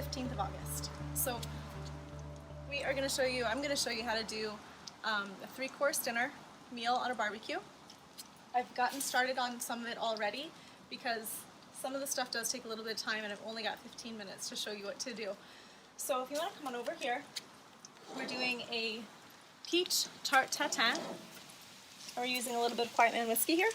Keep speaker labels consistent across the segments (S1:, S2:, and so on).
S1: 15th of August. So we are going to show you, I'm going to show you how to do a 3-course dinner meal on a barbecue. I've gotten started on some of it already because some of the stuff does take a little bit of time and I've only got 15 minutes to show you what to do. So if you want to come on over here, we're doing a peach tart tatin. We're using a little bit of Quiet Man whiskey here.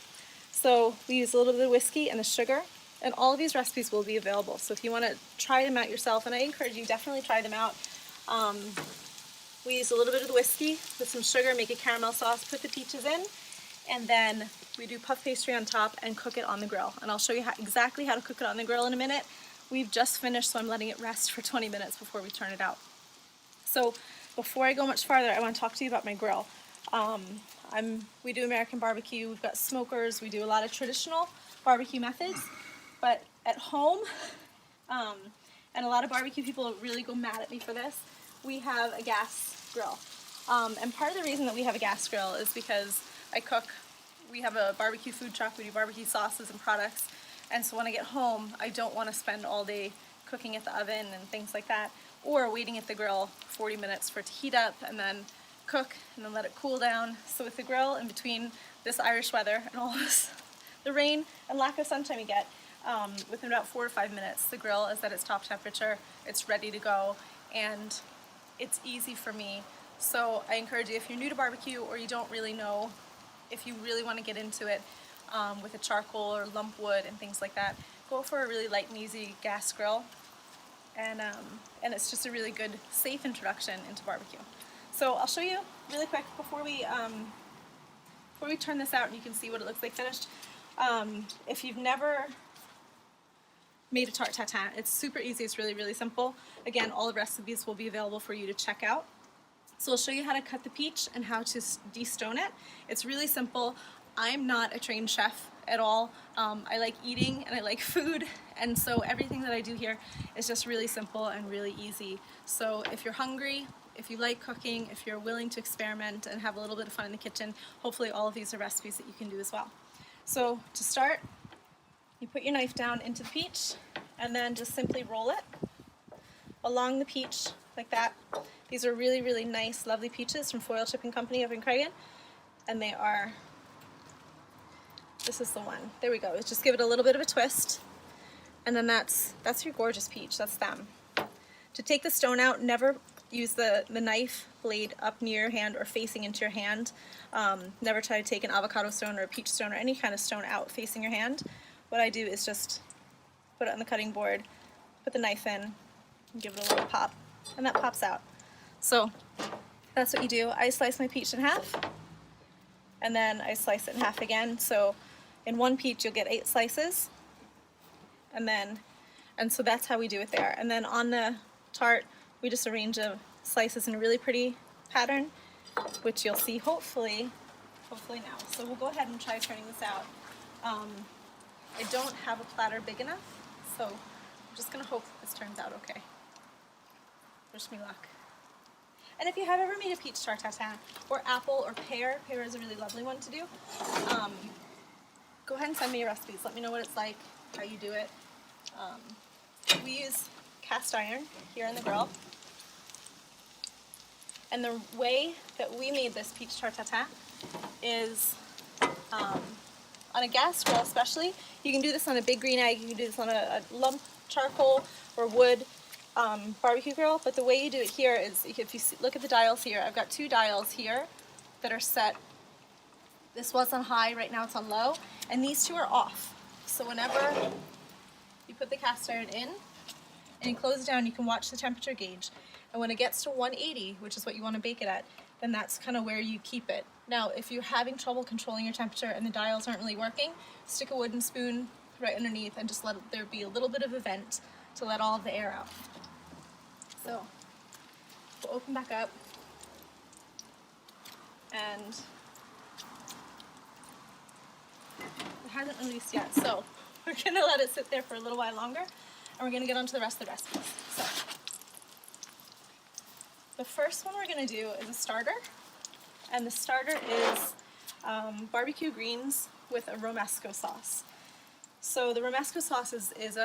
S1: So we use a little bit of whiskey and the sugar, and all of these recipes will be available. So if you want to try them out yourself, and I encourage you, definitely try them out. We use a little bit of the whiskey with some sugar, make a caramel sauce, put the peaches in, and then we do puff pastry on top and cook it on the grill. And I'll show you exactly how to cook it on the grill in a minute. We've just finished, so I'm letting it rest for 20 minutes before we turn it out. So before I go much farther, I want to talk to you about my grill. We do American barbecue, we've got smokers, we do a lot of traditional barbecue methods, but at home, and a lot of barbecue people really go mad at me for this, we have a gas grill. And part of the reason that we have a gas grill is because we have a barbecue food truck, we do barbecue sauces and products, and so when I get home, I don't want to spend all day cooking at the oven and things like that, or waiting at the grill 40 minutes for it to heat up and then cook and then let it cool down. So with the grill, in between this Irish weather and all this, the rain and lack of sunshine we get, within about 4 to 5 minutes, the grill is at its top temperature, it's ready to go, and it's easy for me. So I encourage you, if you're new to barbecue or you don't really know, if you really want to get into it with a charcoal or lump wood and things like that, go for a really light and easy gas grill, and it's just a really good, safe introduction into barbecue. So I'll show you really quick before we turn this out and you can see what it looks like finished. If you've never made a tart tatin, it's super easy, it's really, really simple. Again, all the recipes will be available for you to check out. So I'll show you how to cut the peach and how to de-stone it. It's really simple. I'm not a trained chef at all. I like eating and I like food, and so everything that I do here is just really simple and really easy. So if you're hungry, if you like cooking, if you're willing to experiment and have a little bit of fun in the kitchen, hopefully all of these are recipes that you can do as well. So to start, you put your knife down into the peach and then just simply roll it along the peach like that. These are really, really nice, lovely peaches from Foil Shipping Company up in Craigan, and this is the one. There we go. Just give it a little bit of a twist, and then that's your gorgeous peach. That's them. To take the stone out, never use the knife blade up near your hand or facing into your hand. Never try to take an avocado stone or a peach stone or any kind of stone out facing your hand. What I do is just put it on the cutting board, put the knife in, and give it a little pop, and that pops out. So that's what you do. I slice my peach in half, and then I slice it in half again. So in one peach you'll get 8 slices, and so that's how we do it there. And then on the tart, we just arrange the slices in a really pretty pattern, which you'll see hopefully now. So we'll go ahead and try turning this out. I don't have a platter big enough, so I'm just gonna hope this turns out okay. Wish me luck. And if you have ever made a peach tart tatin, or apple or pear is a really lovely one to do, go ahead and send me your recipes. Let me know what it's like, how you do it. We use cast iron here in the grill. And the way that we made this peach tart tatin is on a gas grill especially. You can do this on a big green egg, you can do this on a lump charcoal or wood barbecue grill, but the way you do it here is, if you look at the dials here, I've got 2 dials here that are set. This was on high, right now it's on low, and these 2 are off. So whenever you put the cast iron in and you close it down, you can watch the temperature gauge, and when it gets to 180, which is what you want to bake it at, then that's kind of where you keep it. Now if you're having trouble controlling your temperature and the dials aren't really working, stick a wooden spoon right underneath and just let there be a little bit of a vent to let all of the air out. So we'll open back up, and it hasn't released yet, so we're gonna let it sit there for a little while longer, and we're gonna get on to the rest of the recipes. So the first one we're gonna do is a starter, and the starter is barbecue greens with a romesco sauce. So the romesco sauce is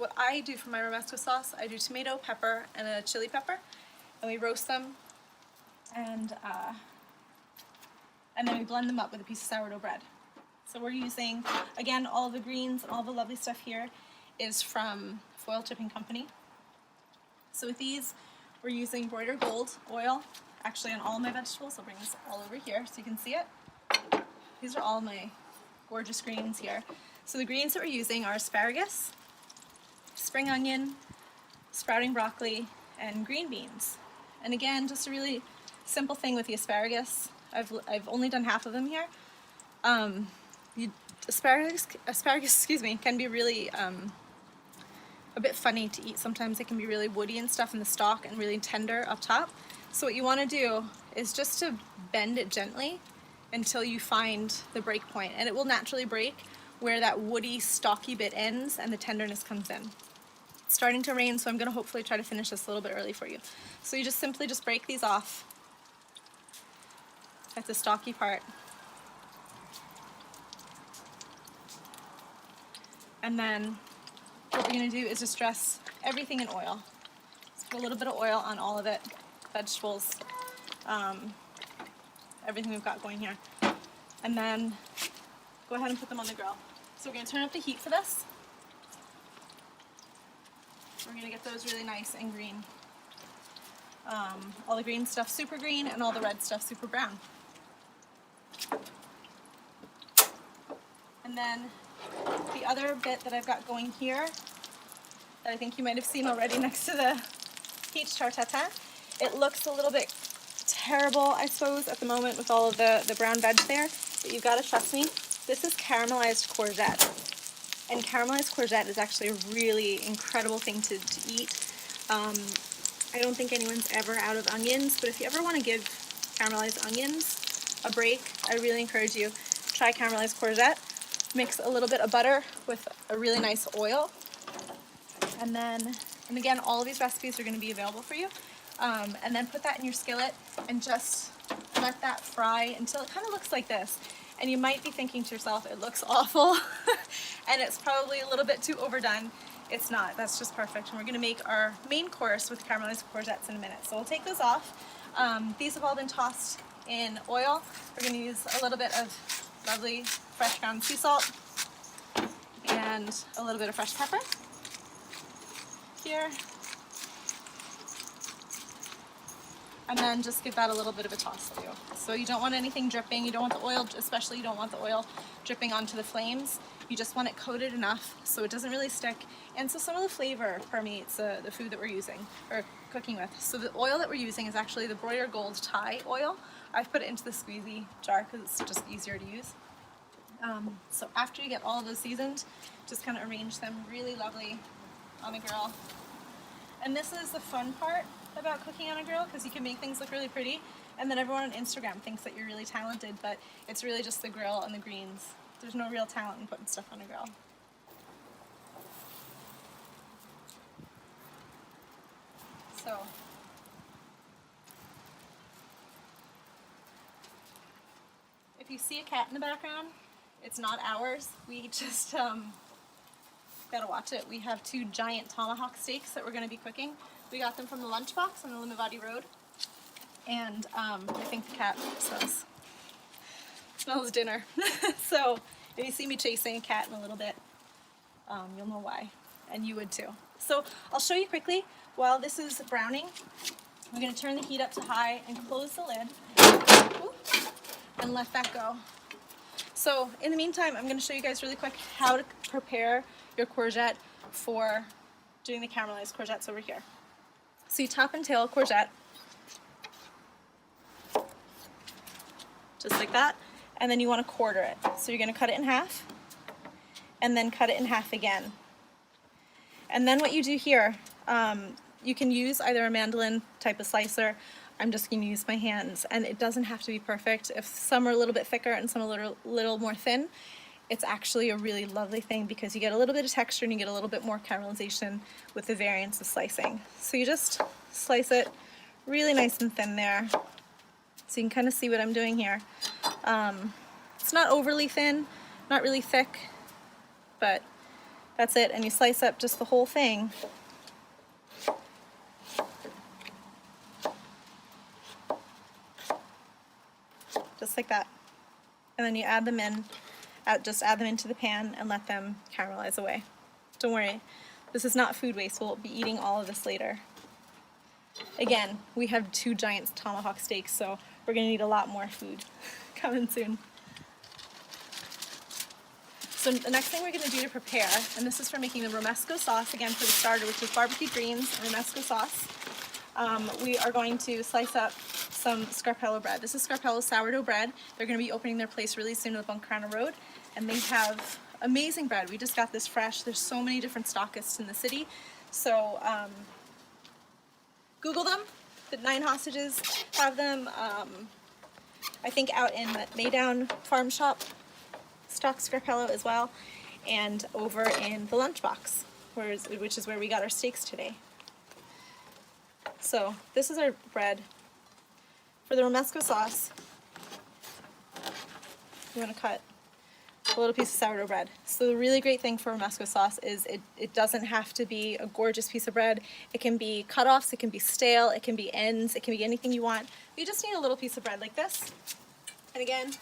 S1: what I do for my romesco sauce, I do tomato, pepper, and a chili pepper, and we roast them, and then we blend them up with a piece of sourdough bread. So we're using, again, all the greens and all the lovely stuff here is from Foil Chipping Company. So with these, we're using Broider Gold oil, actually on all of my vegetables. I'll bring this all over here so you can see it. These are all my gorgeous greens here. So the greens that we're using are asparagus, spring onion, sprouting broccoli, and green beans. And again, just a really simple thing with the asparagus. I've only done half of them here. Asparagus, excuse me, can be really a bit funny to eat. Sometimes it can be really woody and stuff in the stalk and really tender up top. So what you want to do is just to bend it gently until you find the break point, and it will naturally break where that woody, stalky bit ends and the tenderness comes in. It's starting to rain, so I'm going to hopefully try to finish this a little bit early for you. So you just simply break these off at the stalky part. And then what we're going to do is just dress everything in oil. Just put a little bit of oil on all of it, vegetables, everything we've got going here. And then go ahead and put them on the grill. So we're going to turn up the heat for this. We're going to get those really nice and green. All the green stuff super green and all the red stuff super brown. And then the other bit that I've got going here that I think you might have seen already next to the peach tart tatin, it looks a little bit terrible, I suppose, at the moment with all of the brown veg there, but you've got to trust me. This is caramelized courgette, and caramelized courgette is actually a really incredible thing to eat. I don't think anyone's ever out of onions, but if you ever want to give caramelized onions a break, I really encourage you, try caramelized courgette. Mix a little bit of butter with a really nice oil, and again, all of these recipes are going to be available for you. And then put that in your skillet and just let that fry until it kind of looks like this. And you might be thinking to yourself, it looks awful, and it's probably a little bit too overdone. It's not. That's just perfect. And we're going to make our main course with caramelized courgettes in a minute. So we'll take those off. These have all been tossed in oil. We're going to use a little bit of lovely fresh ground sea salt and a little bit of fresh pepper here. And then just give that a little bit of a toss too. So you don't want anything dripping. You don't want the oil, especially you don't want the oil dripping onto the flames. You just want it coated enough so it doesn't really stick. And so some of the flavor permeates the food that we're using or cooking with. So the oil that we're using is actually the Broider Gold Thai oil. I've put it into the squeezy jar because it's just easier to use. So after you get all of those seasoned, just kind of arrange them really lovely on the grill. And this is the fun part about cooking on a grill, because you can make things look really pretty, and then everyone on Instagram thinks that you're really talented, but it's really just the grill and the greens. There's no real talent in putting stuff on a grill. So if you see a cat in the background, it's not ours. We just gotta watch it. We have 2 giant tomahawk steaks that we're gonna be cooking. We got them from the lunchbox on the Limavady Road, and I think the cat smells dinner. So if you see me chasing a cat in a little bit, you'll know why, and you would too. So I'll show you quickly while this is browning. We're going to turn the heat up to high and close the lid and let that go. So in the meantime, I'm going to show you guys really quick how to prepare your courgette for doing the caramelized courgettes over here. So you top and tail a courgette, just like that, and then you want to quarter it. So you're going to cut it in half, and then cut it in half again. And then what you do here, you can use either a mandolin type of slicer. I'm just going to use my hands, and it doesn't have to be perfect. If some are a little bit thicker and some a little more thin, it's actually a really lovely thing because you get a little bit of texture and you get a little bit more caramelization with the variance of slicing. So you just slice it really nice and thin there. So you can kind of see what I'm doing here. It's not overly thin, not really thick, but That's it, and you slice up just the whole thing. Just like that. And then you add them in, just add them into the pan and let them caramelize away. Don't worry, this is not food waste. We'll be eating all of this later. Again, we have 2 giant tomahawk steaks, so we're gonna need a lot more food coming soon. So the next thing we're gonna do to prepare, and this is for making the romesco sauce, again for the starter, which is barbecue greens and romesco sauce. We are going to slice up some scarpello bread. This is scarpello sourdough bread. They're going to be opening their place really soon at the Buncrana Road, and they have amazing bread. We just got this fresh. There's so many different stockists in the city, so Google them. The 9 Hostages have them. I think out in the Maydown Farm Shop stock scarpello as well, and over in the Lunchbox, which is where we got our steaks today. So this is our bread. For the romesco sauce, you want to cut a little piece of sourdough bread. So the really great thing for romesco sauce is it doesn't have to be a gorgeous piece of bread. It can be cut-offs, it can be stale, it can be ends, it can be anything you want. You just need a little piece of bread like this. And again,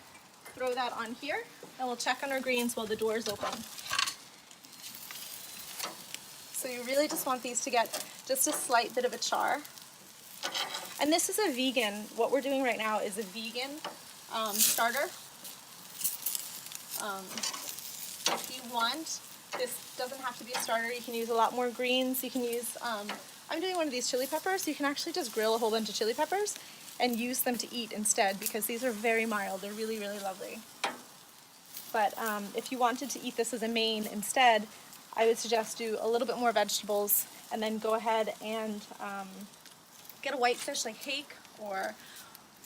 S1: throw that on here, and we'll check on our greens while the door is open. So you really just want these to get just a slight bit of a char. And this is a vegan, what we're doing right now is a vegan starter. If you want, this doesn't have to be a starter. You can use a lot more greens. You can use, I'm doing one of these chili peppers. You can actually just grill a whole bunch of chili peppers and use them to eat instead, because these are very mild. They're really, really lovely. But if you wanted to eat this as a main instead, I would suggest do a little bit more vegetables, and then go ahead and get a whitefish like hake, or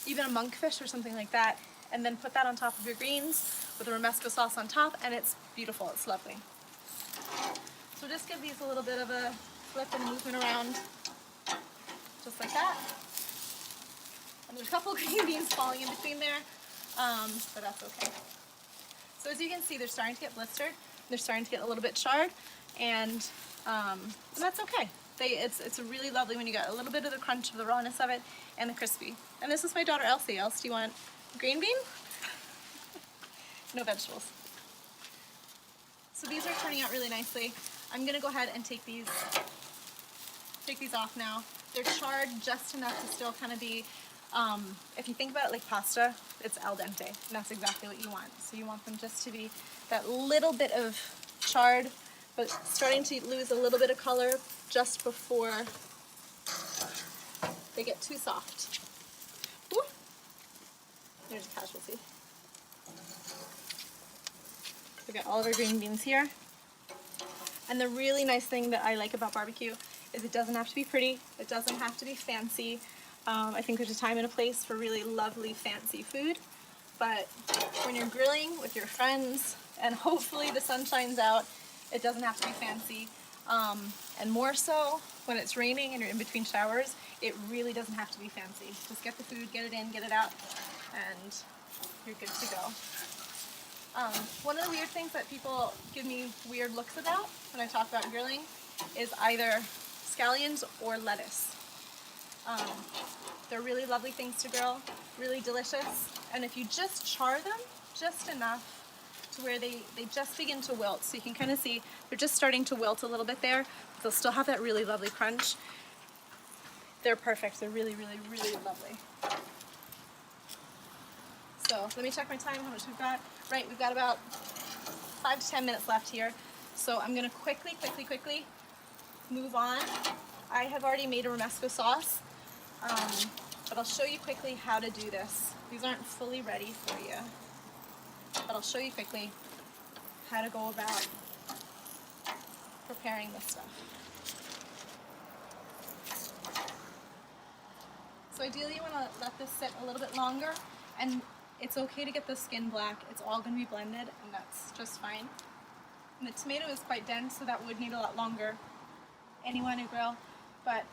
S1: even a monkfish or something like that, and then put that on top of your greens with a romesco sauce on top, and it's beautiful. It's lovely. So just give these a little bit of a flip and movement around, just like that. And there's a couple green beans falling in between there, but that's okay. So as you can see, they're starting to get blistered. They're starting to get a little bit charred, and that's okay. It's really lovely when you get a little bit of the crunch of the rawness of it and the crispy. And this is my daughter Elsie. Elsie, do you want green bean? No vegetables. So these are turning out really nicely. I'm gonna go ahead and take these off now. They're charred just enough to still kind of be, if you think about it like pasta, it's al dente, and that's exactly what you want. So you want them just to be that little bit of charred, but starting to lose a little bit of color just before they get too soft. Woo. There's a casualty. We've got all of our green beans here. And the really nice thing that I like about barbecue is it doesn't have to be pretty, it doesn't have to be fancy. I think there's a time and a place for really lovely fancy food, but when you're grilling with your friends and hopefully the sun shines out, it doesn't have to be fancy. And more so when it's raining and you're in between showers, it really doesn't have to be fancy. Just get the food, get it in, get it out, and you're good to go. One of the weird things that people give me weird looks about when I talk about grilling is either scallions or lettuce. They're really lovely things to grill, really delicious, and if you just char them just enough to where they just begin to wilt, so you can kind of see they're just starting to wilt a little bit there, but they'll still have that really lovely crunch. They're perfect. They're really, really, really lovely. So let me check my time, how much we've got. Right, we've got about 5 to 10 minutes left here. So I'm gonna quickly move on. I have already made a romesco sauce, but I'll show you quickly how to do this. These aren't fully ready for you, but I'll show you quickly how to go about preparing this stuff. So ideally you want to let this sit a little bit longer, and it's okay to get the skin black. It's all going to be blended, and that's just fine. And the tomato is quite dense, so that would need a lot longer anyway to grill, but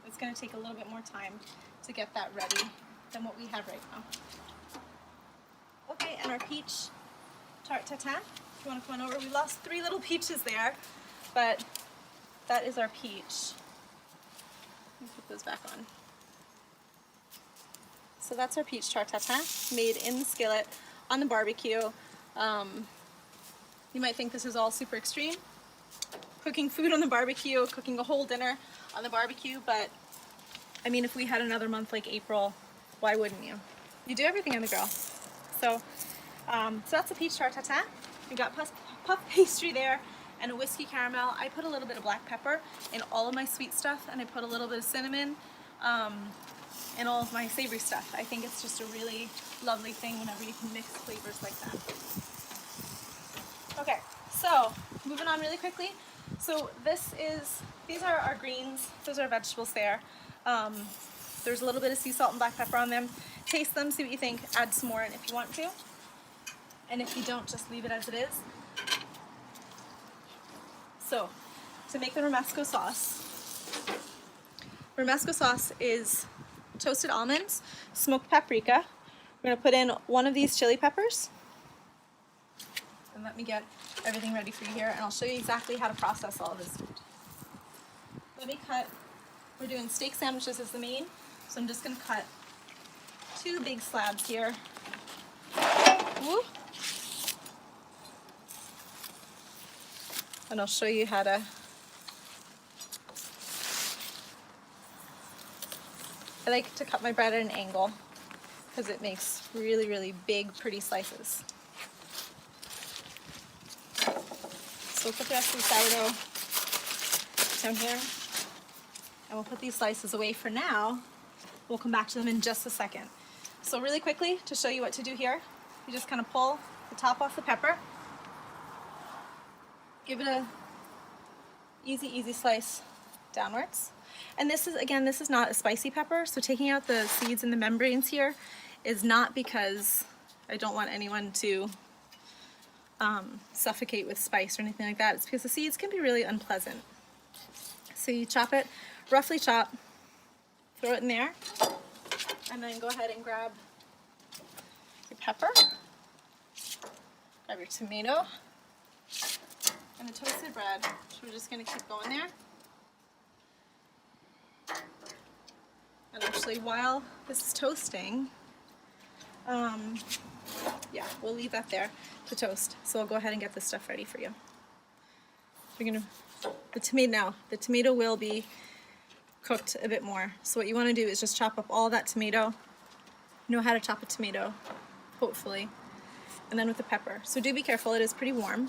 S1: it's going to take a little bit more time to get that ready than what we have right now. Okay, and our peach tart tatin. If you want to come on over, we lost 3 little peaches there, but that is our peach. Let me put those back on. So that's our peach tart tatin made in the skillet on the barbecue. You might think this is all super extreme, cooking food on the barbecue, cooking a whole dinner on the barbecue, but I mean, if we had another month like April, why wouldn't you? You do everything on the grill. So that's a peach tart tatin. We got puff pastry there and a whiskey caramel. I put a little bit of black pepper in all of my sweet stuff, and I put a little bit of cinnamon in all of my savory stuff. I think it's just a really lovely thing whenever you can mix flavors like that. Okay, so moving on really quickly. So these are our greens. Those are our vegetables there. There's a little bit of sea salt and black pepper on them. Taste them, see what you think, add some more in if you want to. And if you don't, just leave it as it is. So, to make the romesco sauce is toasted almonds, smoked paprika. We're gonna put in one of these chili peppers. And let me get everything ready for you here, and I'll show you exactly how to process all of this food. Let me cut, we're doing steak sandwiches as the main, so I'm just gonna cut 2 big slabs here. Woo. And I'll show you how to I like to cut my bread at an angle because it makes really, really big, pretty slices. So we'll put the rest of the sourdough down here, and we'll put these slices away for now. We'll come back to them in just a second. So really quickly, to show you what to do here, you just kind of pull the top off the pepper, give it a easy slice downwards. And this is, again, this is not a spicy pepper, so taking out the seeds and the membranes here is not because I don't want anyone to suffocate with spice or anything like that. It's because the seeds can be really unpleasant. So you chop it, roughly chop, throw it in there, and then go ahead and grab your pepper, grab your tomato, and the toasted bread. So we're just going to keep going there. And actually, while this is toasting, yeah, we'll leave that there to toast. So I'll go ahead and get this stuff ready for you. We're gonna, the tomato will be cooked a bit more. So what you want to do is just chop up all that tomato. You know how to chop a tomato, hopefully. And then with the pepper. So do be careful, it is pretty warm.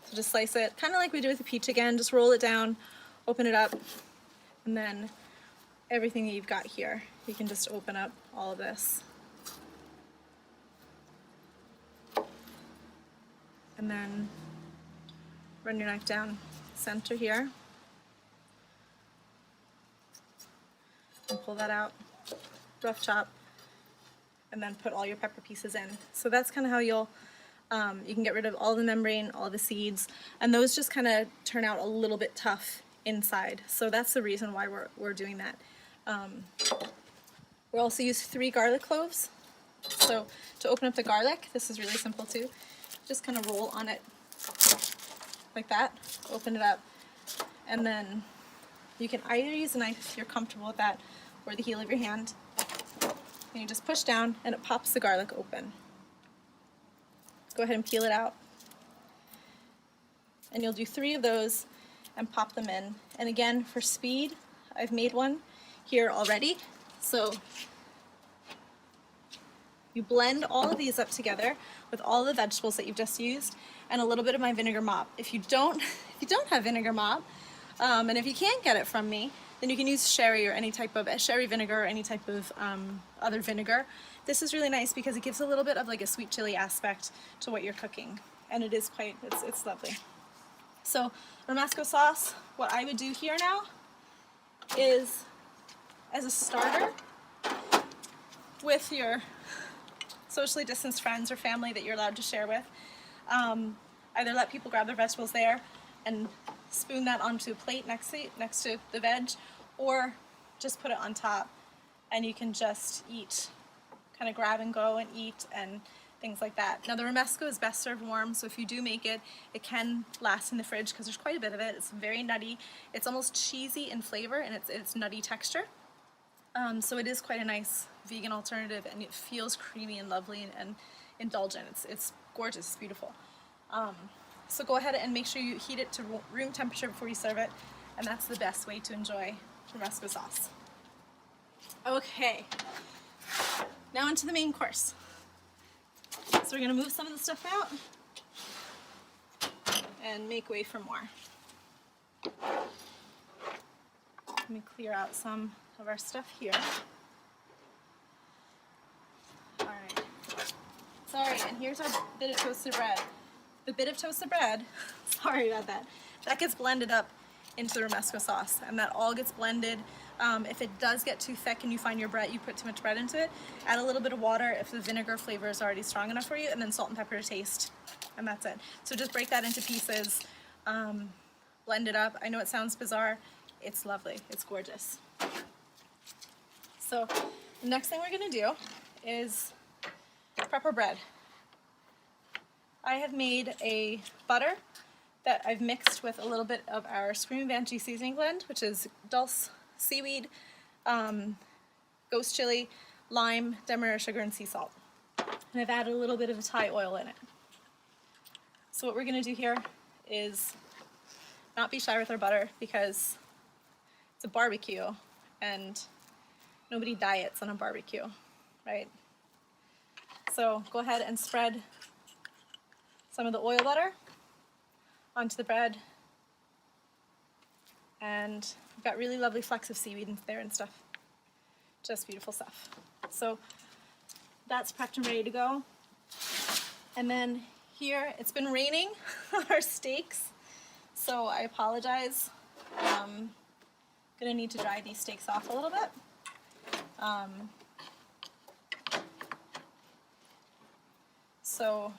S1: So just slice it, kind of like we do with the peach again, just roll it down, open it up, and then everything that you've got here, you can just open up all of this. And then run your knife down center here and pull that out, rough chop, and then put all your pepper pieces in. So that's kind of how you'll you can get rid of all the membrane, all the seeds, and those just kind of turn out a little bit tough inside. So that's the reason why we're doing that. We also use 3 garlic cloves. So to open up the garlic, this is really simple too. Just kind of roll on it like that, open it up, and then you can either use a knife if you're comfortable with that, or the heel of your hand, and you just push down and it pops the garlic open. Go ahead and peel it out. And you'll do 3 of those and pop them in. And again, for speed, I've made one here already. So you blend all of these up together with all the vegetables that you've just used and a little bit of my vinegar mop. If you don't have vinegar mop, and if you can't get it from me, then you can use sherry or any type of sherry vinegar or any type of other vinegar. This is really nice because it gives a little bit of like a sweet chili aspect to what you're cooking, and it is quite, it's lovely. So romesco sauce, what I would do here now is, as a starter, with your socially distanced friends or family that you're allowed to share with, either let people grab their vegetables there and spoon that onto a plate next to the veg, or just put it on top and you can just eat kind of grab and go and eat and things like that. Now the romesco is best served warm, so if you do make it, it can last in the fridge because there's quite a bit of it. It's very nutty. It's almost cheesy in flavor, and it's nutty texture. So it is quite a nice vegan alternative, and it feels creamy and lovely and indulgent. It's gorgeous, it's beautiful. So go ahead and make sure you heat it to room temperature before you serve it, and that's the best way to enjoy romesco sauce. Okay, now into the main course. So we're gonna move some of the stuff out and make way for more. Let me clear out some of our stuff here. All right. Sorry, and here's our bit of toasted bread. The bit of toasted bread, sorry about that, that gets blended up into the romesco sauce, and that all gets blended. If it does get too thick and you find your bread, you put too much bread into it, add a little bit of water if the vinegar flavor is already strong enough for you, and then salt and pepper to taste, and that's it. So just break that into pieces, blend it up. I know it sounds bizarre, it's lovely, it's gorgeous. So the next thing we're gonna do is prep our bread. I have made a butter that I've mixed with a little bit of our Screaming Banshee seasoning blend, which is dulse, seaweed, ghost chili, lime, demerara sugar, and sea salt. And I've added a little bit of Thai oil in it. So what we're gonna do here is not be shy with our butter, because it's a barbecue and nobody diets on a barbecue, right? So go ahead and spread some of the oil butter onto the bread, and we've got really lovely flecks of seaweed in there and stuff. Just beautiful stuff. So that's prepped and ready to go. And then here, it's been raining on our steaks, so I apologize. Gonna need to dry these steaks off a little bit. So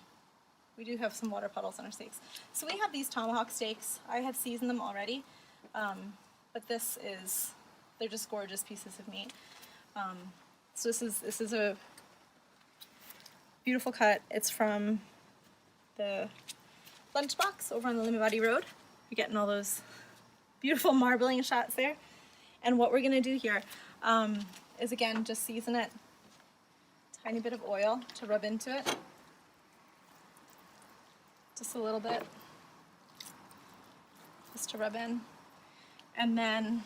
S1: we do have some water puddles on our steaks. So we have these tomahawk steaks. I have seasoned them already, but they're just gorgeous pieces of meat. So this is a beautiful cut. It's from the lunchbox over on the Limavady Road. You're getting all those beautiful marbling shots there. And what we're gonna do here is, again, just season it. Tiny bit of oil to rub into it. Just a little bit, just to rub in, and then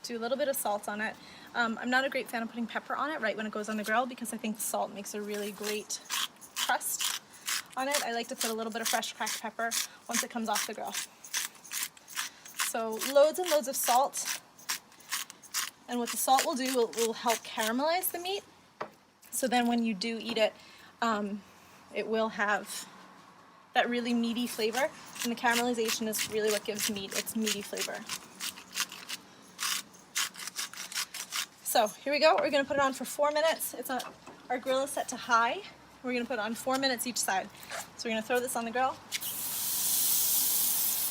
S1: do a little bit of salt on it. I'm not a great fan of putting pepper on it right when it goes on the grill, because I think the salt makes a really great crust on it. I like to put a little bit of fresh cracked pepper once it comes off the grill. So loads and loads of salt, and what the salt will do, will help caramelize the meat, so then when you do eat it, it will have that really meaty flavor, and the caramelization is really what gives meat its meaty flavor. So here we go. We're going to put it on for 4 minutes. Our grill is set to high. We're going to put it on 4 minutes each side. So we're going to throw this on the grill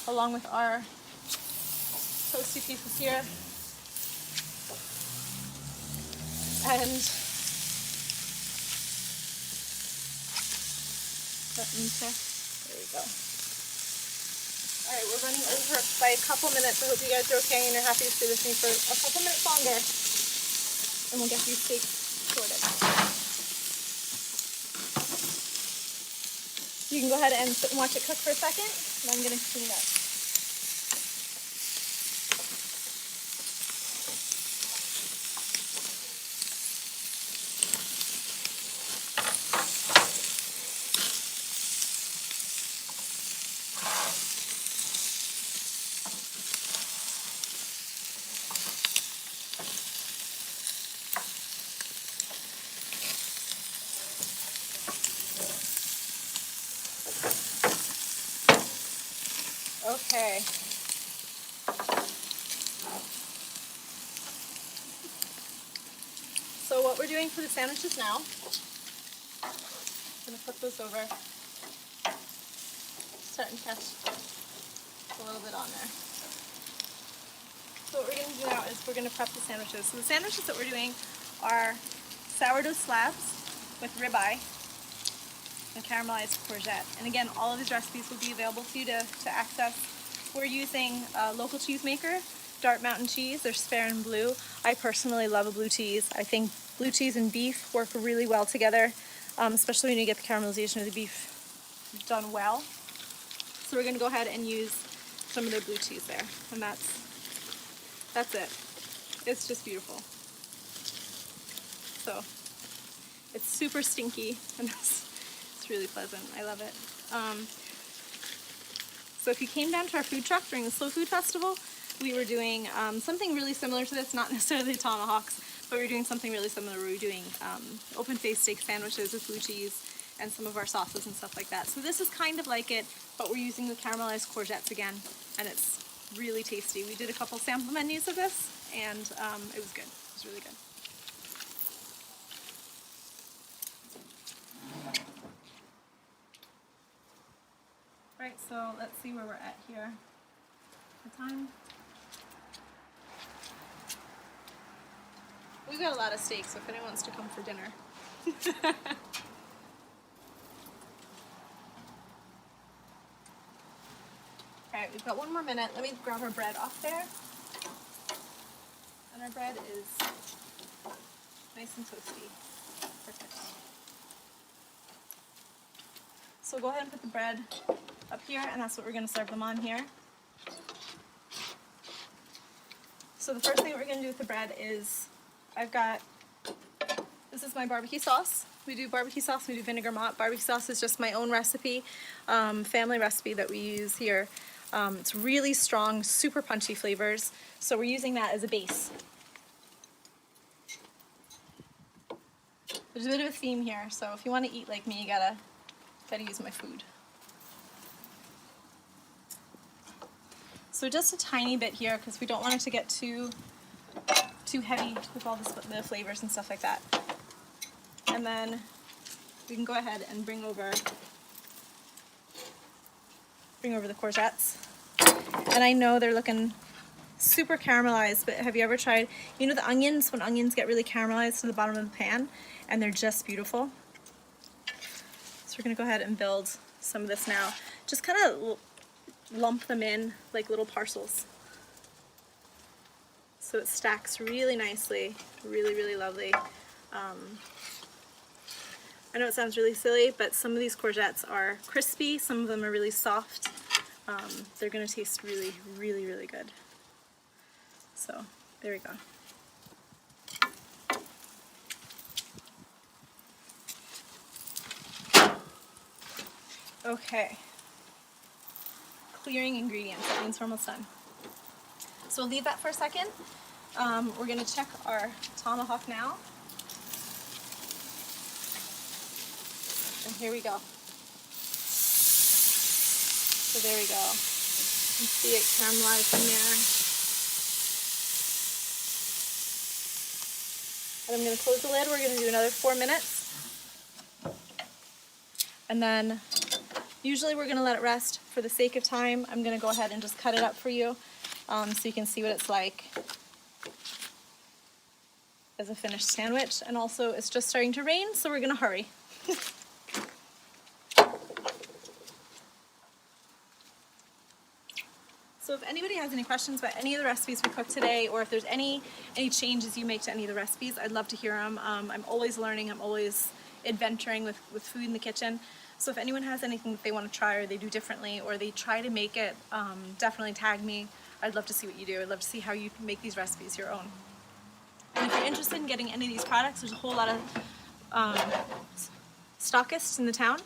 S1: along with our toasty pieces here, and let me check. There we go. All right, we're running over by a couple minutes. I hope you guys are okay and you're happy to stay with me for a couple minutes longer, and we'll get these steaks sorted. You can go ahead and sit and watch it cook for a second, and I'm going to clean up. Okay. So what we're doing for the sandwiches now, I'm going to flip those over, starting to catch a little bit on there. So what we're going to do now is we're going to prep the sandwiches. So the sandwiches that we're doing are sourdough slabs. with ribeye and caramelized courgette. And again, all of these recipes will be available to you to access. We're using a local cheese maker, Dart Mountain Cheese. They're spare and blue. I personally love a blue cheese. I think blue cheese and beef work really well together, especially when you get the caramelization of the beef done well. So we're going to go ahead and use some of their blue cheese there, and that's it. It's just beautiful. So it's super stinky, and it's really pleasant. I love it. So if you came down to our food truck during the Slow Food Festival, we were doing something really similar to this, not necessarily tomahawks, but we were doing something really similar. We were doing open-faced steak sandwiches with blue cheese and some of our sauces and stuff like that. So this is kind of like it, but we're using the caramelized courgettes again, and it's really tasty. We did a couple sample menus of this, and it was good. It was really good. Alright, so let's see where we're at here. The time. We've got a lot of steak, so if anyone wants to come for dinner. Alright, we've got one more minute. Let me grab our bread off there. And our bread is nice and toasty. Perfect. So go ahead and put the bread up here, and that's what we're going to serve them on here. So the first thing we're going to do with the bread is, this is my barbecue sauce. We do barbecue sauce, we do vinegar mott. Barbecue sauce is just my own recipe, family recipe that we use here. It's really strong, super punchy flavors, so we're using that as a base. There's a bit of a theme here, so if you want to eat like me, you gotta use my food. So just a tiny bit here, because we don't want it to get too heavy with all the flavors and stuff like that. And then we can go ahead and bring over the courgettes. And I know they're looking super caramelized, but have you ever tried, you know the onions, when onions get really caramelized to the bottom of the pan, and they're just beautiful? So we're gonna go ahead and build some of this now. Just kind of lump them in like little parcels. So it stacks really nicely, really, really lovely. I know it sounds really silly, but some of these courgettes are crispy, some of them are really soft. They're going to taste really, really, really good. So, there we go. Okay. Clearing ingredients, that means we're almost done. So we'll leave that for a second. We're going to check our tomahawk now. And here we go. So there we go. You can see it caramelizing there. And I'm going to close the lid. We're going to do another 4 minutes. And then usually we're going to let it rest. For the sake of time, I'm going to go ahead and just cut it up for you so you can see what it's like as a finished sandwich. And also it's just starting to rain, so we're going to hurry. So if anybody has any questions about any of the recipes we cooked today, or if there's any changes you make to any of the recipes, I'd love to hear them. I'm always learning, I'm always adventuring with food in the kitchen. So if anyone has anything that they want to try, or they do differently, or they try to make it, definitely tag me. I'd love to see what you do. I'd love to see how you make these recipes your own. And if you're interested in getting any of these products, there's a whole lot of stockists in the town.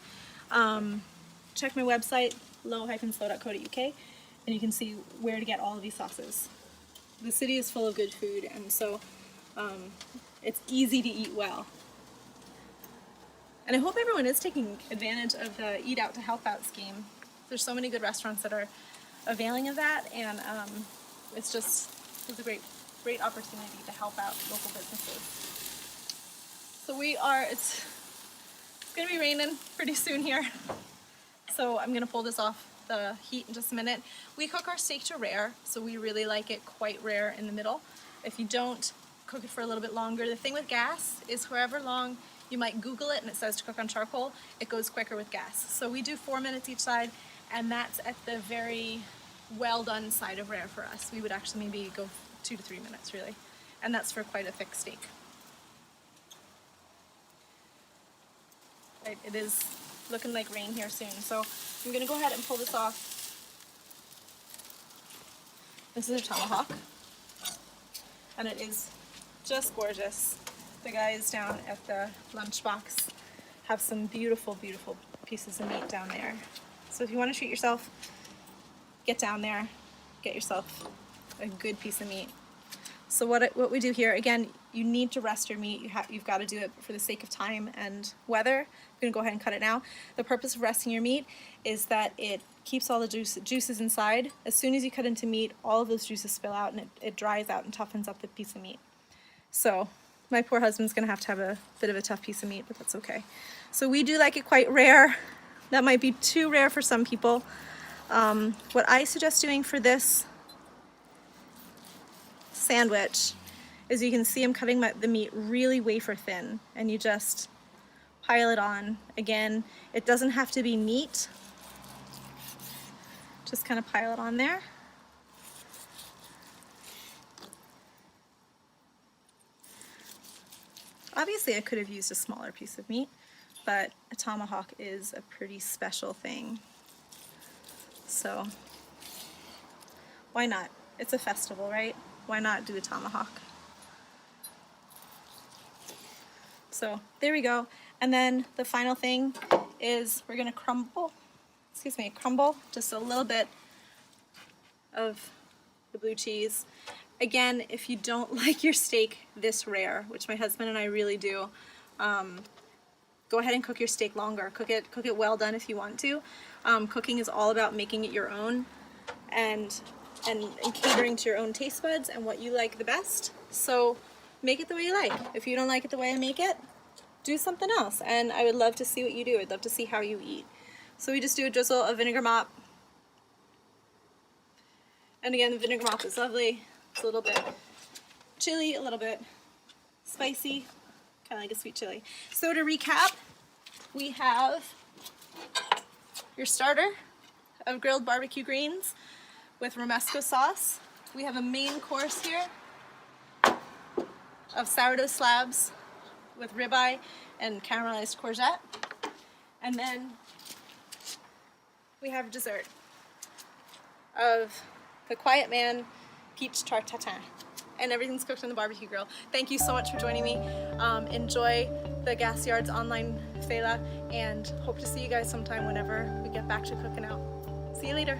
S1: Check my website, lo-slo.co.uk. and you can see where to get all of these sauces. The city is full of good food, and so it's easy to eat well. And I hope everyone is taking advantage of the Eat Out to Help Out scheme. There's so many good restaurants that are availing of that, and it's a great opportunity to help out local businesses. So it's gonna be raining pretty soon here. So I'm gonna pull this off the heat in just a minute. We cook our steak to rare, so we really like it quite rare in the middle. If you don't cook it for a little bit longer, the thing with gas is however long you might Google it and it says to cook on charcoal. It goes quicker with gas. So we do 4 minutes each side, and that's at the very well done side of rare for us. We would actually maybe go 2 to 3 minutes really, and that's for quite a thick steak. Right, it is looking like rain here soon, so I'm gonna go ahead and pull this off. This is a tomahawk, and it is just gorgeous. The guys down at the lunchbox have some beautiful, beautiful pieces of meat down there. So if you want to treat yourself, get down there, get yourself a good piece of meat. So what we do here, again, you need to rest your meat. You've got to do it for the sake of time and weather. I'm going to go ahead and cut it now. The purpose of resting your meat is that it keeps all the juices inside. As soon as you cut into meat, all of those juices spill out, and it dries out and toughens up the piece of meat. So my poor husband's going to have a bit of a tough piece of meat, but that's okay. So we do like it quite rare. That might be too rare for some people. What I suggest doing for this sandwich is, you can see I'm cutting the meat really wafer thin, and you just pile it on. Again, it doesn't have to be neat. Just kind of pile it on there. Obviously I could have used a smaller piece of meat, but a tomahawk is a pretty special thing. So why not? It's a festival, right? Why not do a tomahawk? So there we go. And then the final thing is we're gonna crumble just a little bit of the blue cheese. Again, if you don't like your steak this rare, which my husband and I really do, go ahead and cook your steak longer. Cook it well done if you want to. Cooking is all about making it your own and catering to your own taste buds and what you like the best. So make it the way you like. If you don't like it the way I make it, do something else. And I would love to see what you do. I'd love to see how you eat. So we just do a drizzle of vinegar mop. And again, the vinegar mop is lovely. It's a little bit chili, a little bit spicy, kind of like a sweet chili. So to recap, we have your starter of grilled barbecue greens with romesco sauce. We have a main course here of sourdough slabs with ribeye and caramelized courgette. And then we have dessert of the Quiet Man peach tart tatin. And everything's cooked on the barbecue grill. Thank you so much for joining me. Enjoy the Gas Yard's online Féile, and hope to see you guys sometime whenever we get back to cooking out. See you later.